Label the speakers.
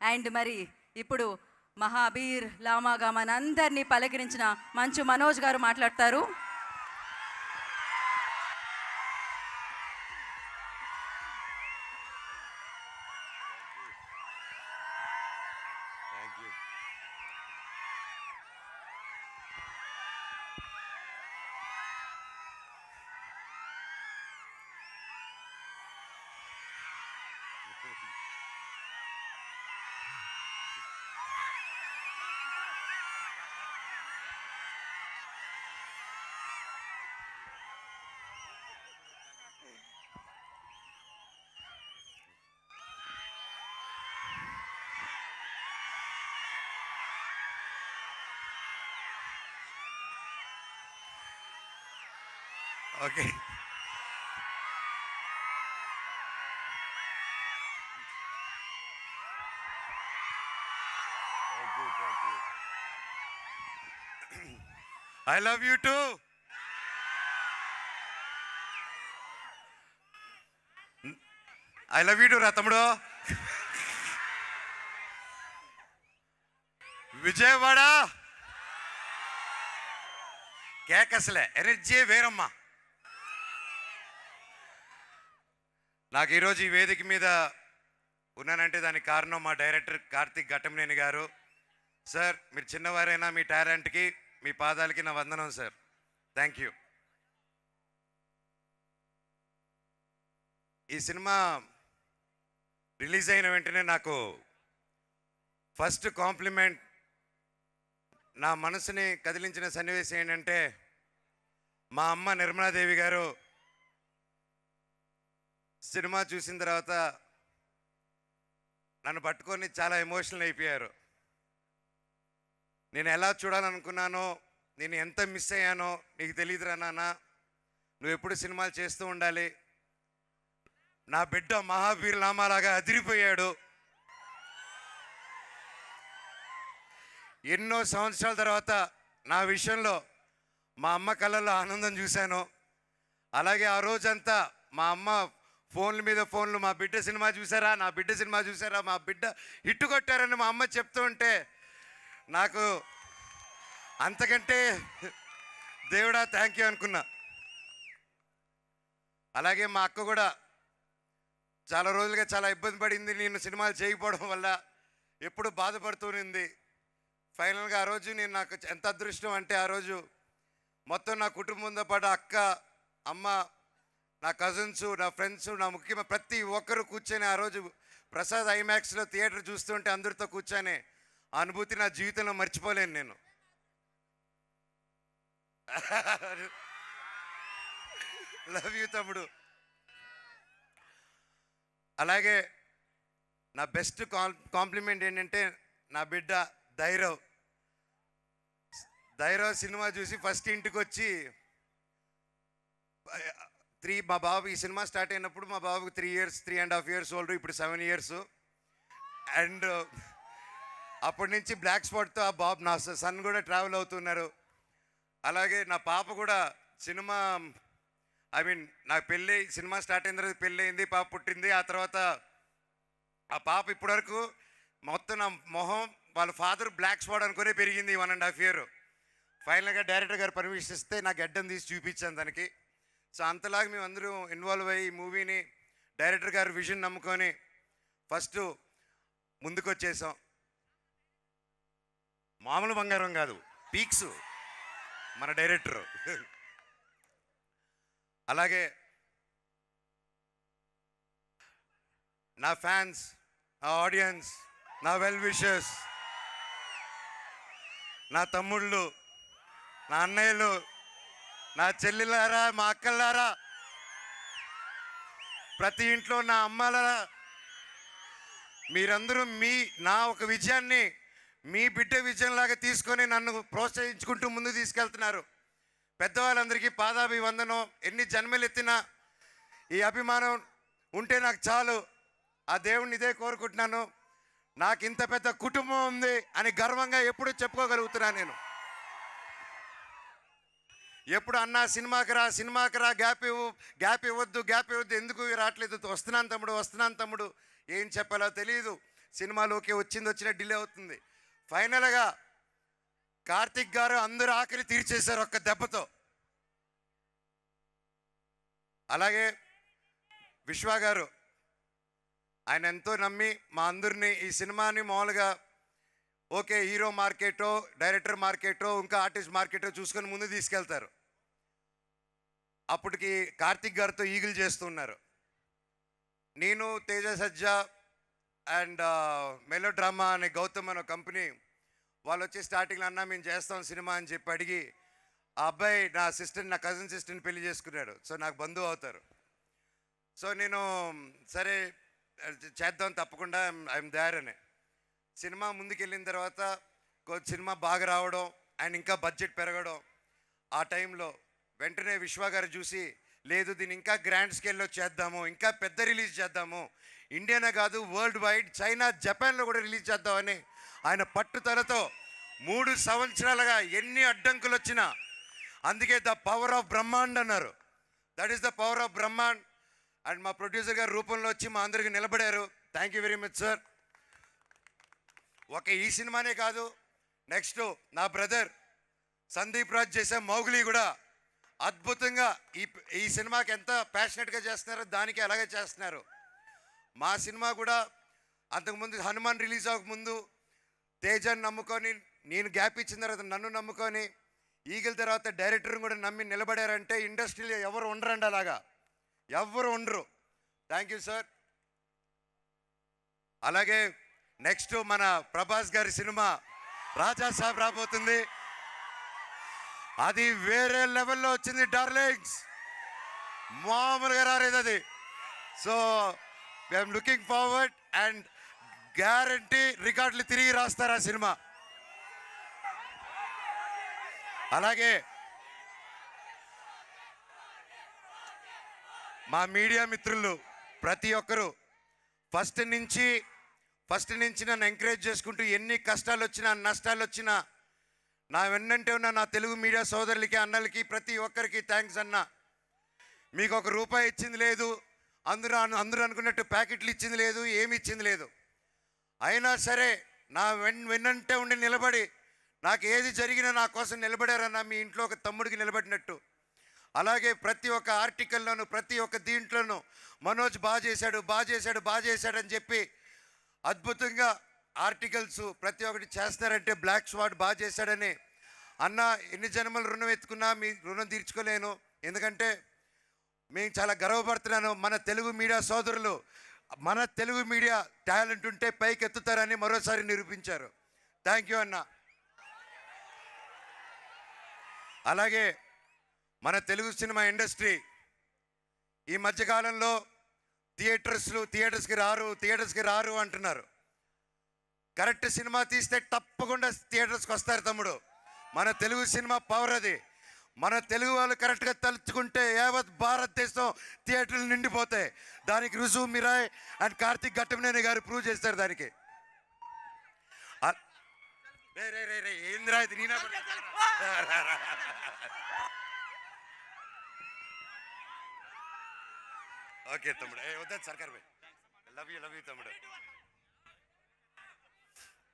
Speaker 1: And మరి ఇప్పుడు మహాబీర్ లామాగా మనందరినీ పలకరించిన మంచు మనోజ్ గారు మాట్లాడతారు.
Speaker 2: Okay, I love you two. I love you two రా తమ్ముడు. విజయవాడ కేకసలే ఎనర్జీ వేరమ్మా. నాకు ఈరోజు ఈ వేదిక మీద ఉన్నానంటే దానికి కారణం మా డైరెక్టర్ కార్తిక్ ఘట్టమనేని గారు. సార్, మీరు చిన్నవారైనా మీ టాలెంట్కి మీ పాదాలకి నా వందనం సార్. Thank you. ఈ సినిమా రిలీజ్ అయిన వెంటనే నాకు ఫస్ట్ కాంప్లిమెంట్, నా మనసుని కదిలించిన సన్నివేశం ఏంటంటే మా అమ్మ నిర్మలాదేవి గారు సినిమా చూసిన తర్వాత నన్ను పట్టుకొని చాలా ఎమోషనల్ అయిపోయారు. నేను ఎలా చూడాలనుకున్నానో, నేను ఎంత మిస్ అయ్యానో నీకు తెలియదురా నాన్న, నువ్వు ఎప్పుడు సినిమాలు చేస్తూ ఉండాలి. నా బిడ్డ మహాబీర్ లామాలాగా అదిరిపోయాడు. ఎన్నో సంవత్సరాల తర్వాత నా విషయంలో మా అమ్మ కళ్ళల్లో ఆనందం చూశాను. అలాగే ఆ రోజంతా మా అమ్మ ఫోన్ల మీద ఫోన్లు, మా బిడ్డ సినిమా చూసారా, నా బిడ్డ సినిమా చూసారా, మా బిడ్డ హిట్టు కొట్టారని మా అమ్మ చెప్తూ ఉంటే నాకు అంతకంటే దేవుడా థ్యాంక్ యూ అనుకున్నా. అలాగే మా అక్క కూడా చాలా రోజులుగా చాలా ఇబ్బంది పడింది నేను సినిమాలు చేయకపోవడం వల్ల, ఎప్పుడు బాధపడుతూనింది. ఫైనల్గా ఆ రోజు నేను, నాకు ఎంత అదృష్టం అంటే ఆ రోజు మొత్తం నా కుటుంబంతో పాటు అక్క, అమ్మ, నా కజిన్స్, నా ఫ్రెండ్స్, నా ముఖ్యమైన ప్రతి ఒక్కరు కూర్చొని ఆ రోజు ప్రసాద్ ఐమాక్స్లో థియేటర్ చూస్తుంటే అందరితో కూర్చొని ఆ అనుభూతి నా జీవితంలో మర్చిపోలేను నేను. లవ్ యూ తమ్ముడు. అలాగే నా బెస్ట్ కాంప్లిమెంట్ ఏంటంటే నా బిడ్డ ధైరవ్ సినిమా చూసి ఫస్ట్ ఇంటికి వచ్చి మా బాబు ఈ సినిమా స్టార్ట్ అయినప్పుడు మా బాబుకి 3.5 years ఓల్డ్, ఇప్పుడు 7 years. అండ్ అప్పటి నుంచి బ్లాక్ స్పాట్తో ఆ బాబు, నా సన్ కూడా ట్రావెల్ అవుతున్నారు. అలాగే నా పాప కూడా సినిమా, నా పెళ్ళి, సినిమా స్టార్ట్ అయిన తర్వాత పెళ్ళి అయింది, పాప పుట్టింది. ఆ తర్వాత ఆ పాప ఇప్పటివరకు మొత్తం నా మొహం వాళ్ళ ఫాదర్ బ్లాక్ స్పాట్ అనుకునే పెరిగింది 1.5 year. ఫైనల్గా డైరెక్టర్ గారు పర్మిషన్ ఇస్తే నా గడ్డం తీసి చూపించాను దానికి. సో అంతలాగా మేము అందరూ ఇన్వాల్వ్ అయ్యి ఈ మూవీని డైరెక్టర్ గారు విజన్ నమ్ముకొని ఫస్ట్ ముందుకు వచ్చేసాం. మామూలు బంగారం కాదు, పీక్స్ మన డైరెక్టరు. అలాగే నా ఫ్యాన్స్, నా ఆడియన్స్, నా వెల్ విషర్స్, నా తమ్ముళ్ళు, నా అన్నయ్యలు, నా చెల్లెలారా, మా అక్కలారా, ప్రతి ఇంట్లో నా అమ్మలారా, మీరందరూ నా ఒక విజయాన్ని మీ బిడ్డ విజయంలాగా తీసుకొని నన్ను ప్రోత్సహించుకుంటూ ముందు తీసుకెళ్తున్నారు. పెద్దవాళ్ళందరికీ పాదాభివందనం. ఎన్ని జన్మలు ఎత్తినా ఈ అభిమానం ఉంటే నాకు చాలు. ఆ దేవుణ్ణి ఇదే కోరుకుంటున్నాను. నాకు ఇంత పెద్ద కుటుంబం ఉంది అని గర్వంగా ఎప్పుడు చెప్పుకోగలుగుతున్నా నేను. ఎప్పుడు అన్నా సినిమాకి రా, గ్యాప్ ఇవ్వద్దు, ఎందుకు రావట్లేదు, వస్తున్నాను తమ్ముడు ఏం చెప్పాలో తెలియదు, సినిమాలోకి వచ్చిన డిలే అవుతుంది. ఫైనల్గా కార్తిక్ గారు అందరూ ఆఖరి తీర్చేశారు ఒక్క దెబ్బతో. అలాగే విశ్వ గారు, ఆయన ఎంతో నమ్మి మా అందరినీ ఈ సినిమాని మామూలుగా ఓకే హీరో మార్కెటో డైరెక్టర్ మార్కెటో ఇంకా ఆర్టిస్ట్ మార్కెటో చూసుకొని ముందు తీసుకెళ్తారు. అప్పటికి కార్తిక్ గారితో ఈగిల్ చేస్తున్నారు. నేను తేజ సజ్జా అండ్ మెలో డ్రామా అనే గౌతమ్ అనే కంపెనీ వాళ్ళు వచ్చి స్టార్టింగ్లో అన్నా మేము చేస్తాం సినిమా అని చెప్పి అడిగి ఆ అబ్బాయి నా సిస్టర్, నా కజిన్ సిస్టర్ని పెళ్లి చేసుకున్నాడు. సో నాకు బంధువు అవుతారు. సో నేను సరే చేద్దాం తప్పకుండా ఐఎమ్ దేర్ అని. సినిమా ముందుకెళ్ళిన తర్వాత సినిమా బాగా రావడం అండ్ ఇంకా బడ్జెట్ పెరగడం, ఆ టైంలో వెంటనే విశ్వ గారు చూసి లేదు దీన్ని ఇంకా గ్రాండ్ స్కేల్లో చేద్దాము, ఇంకా పెద్ద రిలీజ్ చేద్దాము, ఇండియానే కాదు వరల్డ్ వైడ్ చైనా జపాన్లో కూడా రిలీజ్ చేద్దామని ఆయన పట్టుదలతో 3 సంవత్సరాలుగా ఎన్ని అడ్డంకులు వచ్చినా, అందుకే ద పవర్ ఆఫ్ బ్రహ్మాండ్ అన్నారు. That is the power of Brahmand. And మా ప్రొడ్యూసర్ గారు రూపంలో వచ్చి మా అందరికి నిలబడారు. Thank you very much sir. ఒక ఈ సినిమానే కాదు, నెక్స్ట్ నా బ్రదర్ సందీప్ రాజ్ చేసే మౌగ్లీ కూడా అద్భుతంగా ఈ సినిమాకి ఎంత ప్యాషనెట్గా చేస్తున్నారో దానికి అలాగే చేస్తున్నారు. మా సినిమా కూడా అంతకుముందు హనుమాన్ రిలీజ్ అవ్వకముందు తేజాన్ని నమ్ముకొని, నేను గ్యాప్ ఇచ్చిన తర్వాత నన్ను నమ్ముకొని, ఈగిల్ తర్వాత డైరెక్టర్ని కూడా నమ్మి నిలబడారంటే ఇండస్ట్రీలో ఎవరు ఉండరండి, అలాగా ఎవరు ఉండరు. Thank you sir. అలాగే నెక్స్ట్ మన ప్రభాస్ గారి సినిమా రాజా సాబ్ రాబోతుంది. అది వేరే లెవెల్లో వచ్చింది డార్లింగ్స్, మామూలుగా రాలేదు అది. So I'm looking forward and guarantee రికార్డులు తిరిగి రాస్తారు ఆ సినిమా. అలాగే మా మీడియా మిత్రులు ప్రతి ఒక్కరూ ఫస్ట్ నుంచి నన్ను ఎంకరేజ్ చేసుకుంటూ ఎన్ని కష్టాలు వచ్చినా నష్టాలు వచ్చినా నా వెన్నంటే ఉన్న నా తెలుగు మీడియా సోదరులకి అన్నలకి ప్రతి ఒక్కరికి థ్యాంక్స్ అన్న. మీకు ఒక రూపాయి ఇచ్చింది లేదు, అందరూ అనుకున్నట్టు ప్యాకెట్లు ఇచ్చింది లేదు, ఏమి ఇచ్చింది లేదు. అయినా సరే నా వెన్నంటే ఉండి నిలబడి నాకు ఏది జరిగినా నా కోసం నిలబడారన్న, మీ ఇంట్లో ఒక తమ్ముడికి నిలబడినట్టు. అలాగే ప్రతి ఒక్క ఆర్టికల్లోనూ ప్రతి ఒక్క దీంట్లోనూ మనోజ్ బాగా చేశాడు అని చెప్పి అద్భుతంగా ఆర్టికల్స్ ప్రతి ఒక్కటి చేస్తారంటే బ్లాక్ స్వాట్ బాగా చేశాడని అన్న. ఎన్ని జన్మలు రుణం ఎత్తుకున్నా మీ రుణం తీర్చుకోలేను, ఎందుకంటే మేము చాలా గర్వపడుతున్నాను. మన తెలుగు మీడియా సోదరులు, మన తెలుగు మీడియా టాలెంట్ ఉంటే పైకి ఎత్తుతారని మరోసారి నిరూపించారు. థ్యాంక్ యూ అన్న. అలాగే మన తెలుగు సినిమా ఇండస్ట్రీ ఈ మధ్యకాలంలో థియేటర్స్కి రారు అంటున్నారు. కరెక్ట్ సినిమా తీస్తే తప్పకుండా థియేటర్స్కి వస్తారు తమ్ముడు. మన తెలుగు సినిమా పవర్ అది. మన తెలుగు వాళ్ళు కరెక్ట్గా తలుచుకుంటే యావత్ భారతదేశం థియేటర్లు నిండిపోతాయి. దానికి రుజువు మిరాయ్ అండ్ కార్తిక్ ఘట్టమనేని గారు ప్రూవ్ చేస్తారు దానికి. ఏంద్రా ఇది నేనా? ఓకే తమ్ముడు, వద్దు సర్కార్ భాయ్, లవ్ యూ తమ్ముడు.